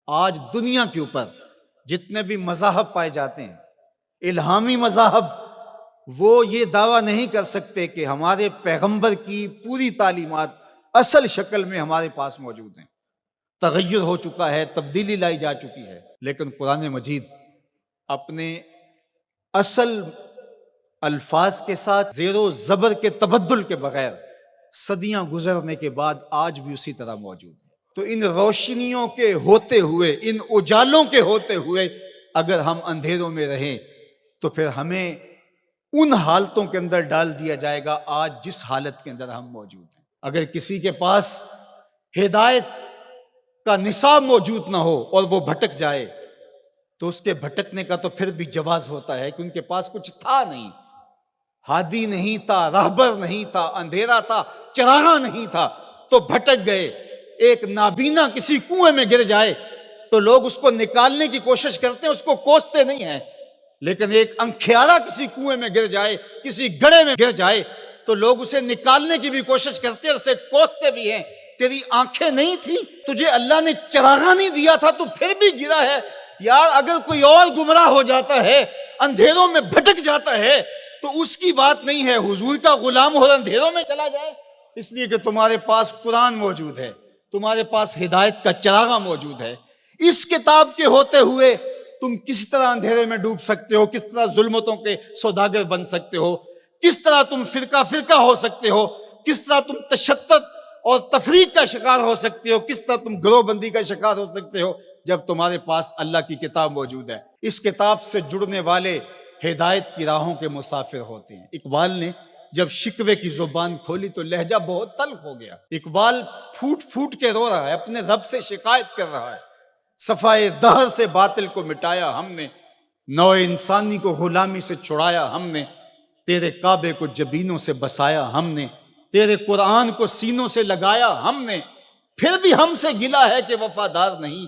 آج دنیا کے اوپر جتنے بھی مذاہب پائے جاتے ہیں، الہامی مذاہب، وہ یہ دعویٰ نہیں کر سکتے کہ ہمارے پیغمبر کی پوری تعلیمات اصل شکل میں ہمارے پاس موجود ہیں۔ تغیر ہو چکا ہے، تبدیلی لائی جا چکی ہے، لیکن قرآن مجید اپنے اصل الفاظ کے ساتھ زیر و زبر کے تبدل کے بغیر صدیاں گزرنے کے بعد آج بھی اسی طرح موجود ہے۔ تو ان روشنیوں کے ہوتے ہوئے، ان اجالوں کے ہوتے ہوئے اگر ہم اندھیروں میں رہیں تو پھر ہمیں ان حالتوں کے اندر ڈال دیا جائے گا آج جس حالت کے اندر ہم موجود ہیں۔ اگر کسی کے پاس ہدایت کا نصاب موجود نہ ہو اور وہ بھٹک جائے تو اس کے بھٹکنے کا تو پھر بھی جواز ہوتا ہے کہ ان کے پاس کچھ تھا نہیں، ہادی نہیں تھا، راہبر نہیں تھا، اندھیرا تھا، چراغاں نہیں تھا، تو بھٹک گئے۔ ایک نابینا کسی کنویں میں گر جائے تو لوگ اس کو نکالنے کی کوشش کرتے ہیں، اس کو کوستے نہیں ہیں، لیکن ایک انکھیارا کسی کنویں میں گر جائے، کسی گڑھے میں گر جائے تو لوگ اسے نکالنے کی بھی کوشش کرتے ہیں، اسے کوستے بھی ہیں۔ تیری آنکھیں نہیں تھی، تجھے اللہ نے چراغاں نہیں دیا تھا، تو پھر بھی گرا ہے۔ یار اگر کوئی اور گمراہ ہو جاتا ہے، اندھیروں میں بھٹک جاتا ہے، تو اس کی بات نہیں ہے حضور کا غلام ہو اندھیروں میں چلا جائے، اس لیے کہ تمہارے پاس قرآن موجود ہے، تمہارے پاس ہدایت کا چراغاں موجود ہے۔ اس کتاب کے ہوتے ہوئے تم کس طرح اندھیرے میں ڈوب سکتے ہو، کس طرح ظلمتوں کے سوداگر بن سکتے ہو، کس طرح تم فرقہ فرقہ ہو سکتے ہو، کس طرح تم تشدد اور تفریق کا شکار ہو سکتے ہو، کس طرح تم گروہ بندی کا شکار ہو سکتے ہو جب تمہارے پاس اللہ کی کتاب موجود ہے۔ اس کتاب سے جڑنے والے ہدایت کی راہوں کے مسافر ہوتے ہیں۔ اقبال نے جب شکوے کی زبان کھولی تو لہجہ بہت تلخ ہو گیا۔ اقبال پھوٹ پھوٹ کے رو رہا ہے، اپنے رب سے شکایت کر رہا ہے۔ صفائے دہر سے باطل کو مٹایا ہم نے، نوع انسانی کو غلامی سے چھڑایا ہم نے، تیرے کعبے کو جبینوں سے بسایا ہم نے، تیرے قرآن کو سینوں سے لگایا ہم نے، پھر بھی ہم سے گلا ہے کہ وفادار نہیں،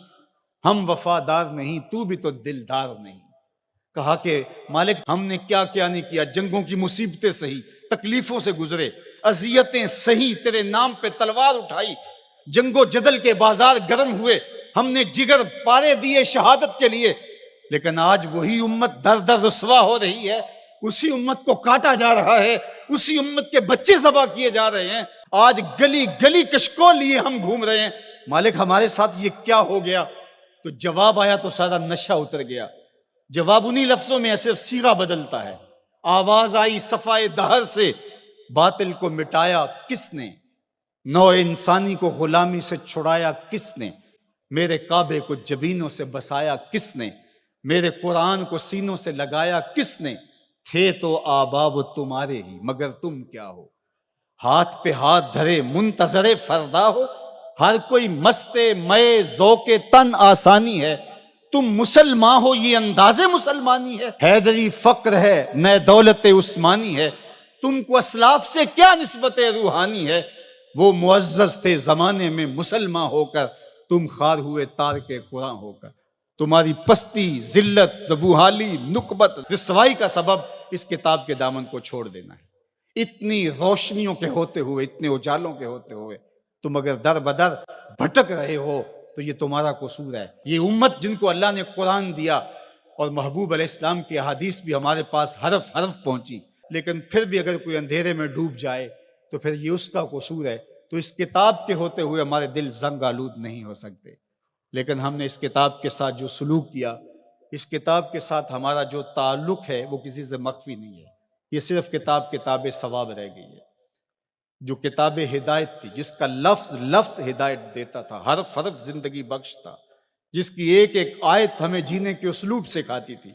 ہم وفادار نہیں، تو بھی تو دلدار نہیں۔ کہا کہ مالک ہم نے کیا کیا نہیں کیا، جنگوں کی مصیبتیں سہی، تکلیفوں سے گزرے، اذیتیں سہی، تیرے نام پہ تلوار اٹھائی، جنگ و جدل کے بازار گرم ہوئے، ہم نے جگر پارے دیے شہادت کے لیے، لیکن آج وہی امت در در رسوا ہو رہی ہے، اسی امت کو کاٹا جا رہا ہے، اسی امت کے بچے ذبح کیے جا رہے ہیں، آج گلی گلی کشکول لیے ہم گھوم رہے ہیں، مالک ہمارے ساتھ یہ کیا ہو گیا؟ تو جواب آیا تو سارا نشہ اتر گیا۔ جواب انہی لفظوں میں صرف صیغہ بدلتا ہے۔ آواز آئی صفائے دہر سے، باطل کو مٹایا کس نے، نوع انسانی کو غلامی سے چھڑایا کس نے، میرے کعبے کو جبینوں سے بسایا کس نے، میرے قرآن کو سینوں سے لگایا کس نے، تھے تو آبا وہ تمہارے ہی مگر تم کیا ہو، ہاتھ پہ ہاتھ دھرے منتظر فردا ہو، ہر کوئی مست مئے ذوق تن آسانی ہے، تم مسلمان ہو یہ انداز مسلمانی ہے، حیدری فقر ہے نئے دولت عثمانی ہے، تم کو اسلاف سے کیا نسبت روحانی ہے، وہ معزز تھے زمانے میں مسلمان ہو کر، تم خار ہوئے تارک قرآن ہو کر، تمہاری پستی، ذلت، زبوحالی، نکبت، رسوائی کا سبب اس کتاب کے دامن کو چھوڑ دینا ہے۔ اتنی روشنیوں کے ہوتے ہوئے، اتنے اجالوں کے ہوتے ہوئے تم اگر در بدر بھٹک رہے ہو تو یہ تمہارا قصور ہے۔ یہ امت جن کو اللہ نے قرآن دیا اور محبوب علیہ السلام کی احادیث بھی ہمارے پاس حرف حرف پہنچی، لیکن پھر بھی اگر کوئی اندھیرے میں ڈوب جائے تو پھر یہ اس کا قصور ہے۔ تو اس کتاب کے ہوتے ہوئے ہمارے دل زنگ آلود نہیں ہو سکتے، لیکن ہم نے اس کتاب کے ساتھ جو سلوک کیا، اس کتاب کے ساتھ ہمارا جو تعلق ہے وہ کسی سے مخفی نہیں ہے۔ یہ صرف کتاب ثواب رہ گئی ہے، جو کتاب ہدایت تھی، جس کا لفظ لفظ ہدایت دیتا تھا، حرف حرف زندگی بخش تھا، جس کی ایک ایک آیت ہمیں جینے کے اسلوب سکھاتی تھی،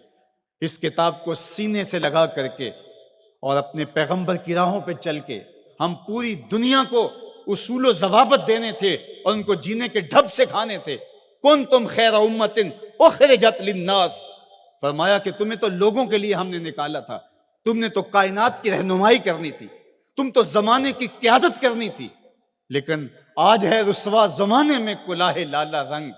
اس کتاب کو سینے سے لگا کر کے اور اپنے پیغمبر کی راہوں پہ چل کے ہم پوری دنیا کو اصول و ضوابط دینے تھے اور ان کو جینے کے ڈھب سکھانے تھے۔ کنتم خیر امت اخرجت للناس، فرمایا کہ تمہیں تو لوگوں کے لیے ہم نے نکالا تھا، تم نے تو کائنات کی رہنمائی کرنی تھی، تم تو زمانے کی قیادت کرنی تھی، لیکن آج ہے رسوا زمانے میں کلاہ لالا رنگ،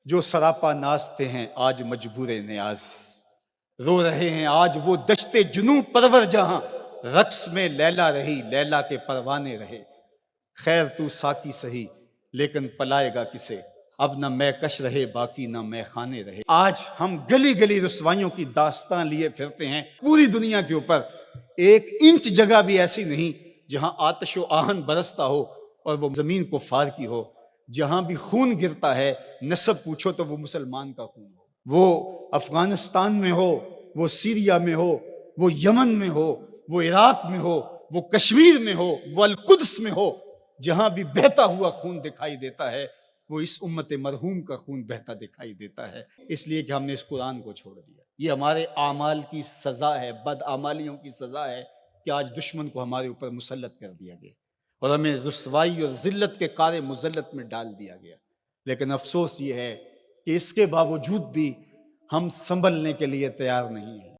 جو سراپا نازتے ہیں آج مجبور نیاز، رو رہے ہیں آج وہ دشت جنوں پرور جہاں، رقص میں لیلا رہی لیلا کے پروانے رہے، خیر تو ساکی سہی لیکن پلائے گا کسے، اب نہ میں کش رہے باقی نہ میں خانے رہے۔ آج ہم گلی گلی رسوائیوں کی داستان لیے پھرتے ہیں، پوری دنیا کے اوپر ایک انچ جگہ بھی ایسی نہیں جہاں آتش و آہن برستا ہو اور وہ زمین کو فار کی ہو۔ جہاں بھی خون گرتا ہے نسب پوچھو تو وہ مسلمان کا خون ہو، وہ افغانستان میں ہو، وہ سیریا میں ہو، وہ یمن میں ہو، وہ عراق میں ہو، وہ کشمیر میں ہو، وہ القدس میں ہو، جہاں بھی بہتا ہوا خون دکھائی دیتا ہے وہ اس امت مرحوم کا خون بہتا دکھائی دیتا ہے، اس لیے کہ ہم نے اس قرآن کو چھوڑ دیا۔ یہ ہمارے اعمال کی سزا ہے، بد اعمالیوں کی سزا ہے کہ آج دشمن کو ہمارے اوپر مسلط کر دیا گیا اور ہمیں رسوائی اور ذلت کے کار مذلت میں ڈال دیا گیا۔ لیکن افسوس یہ ہے کہ اس کے باوجود بھی ہم سنبھلنے کے لیے تیار نہیں ہیں۔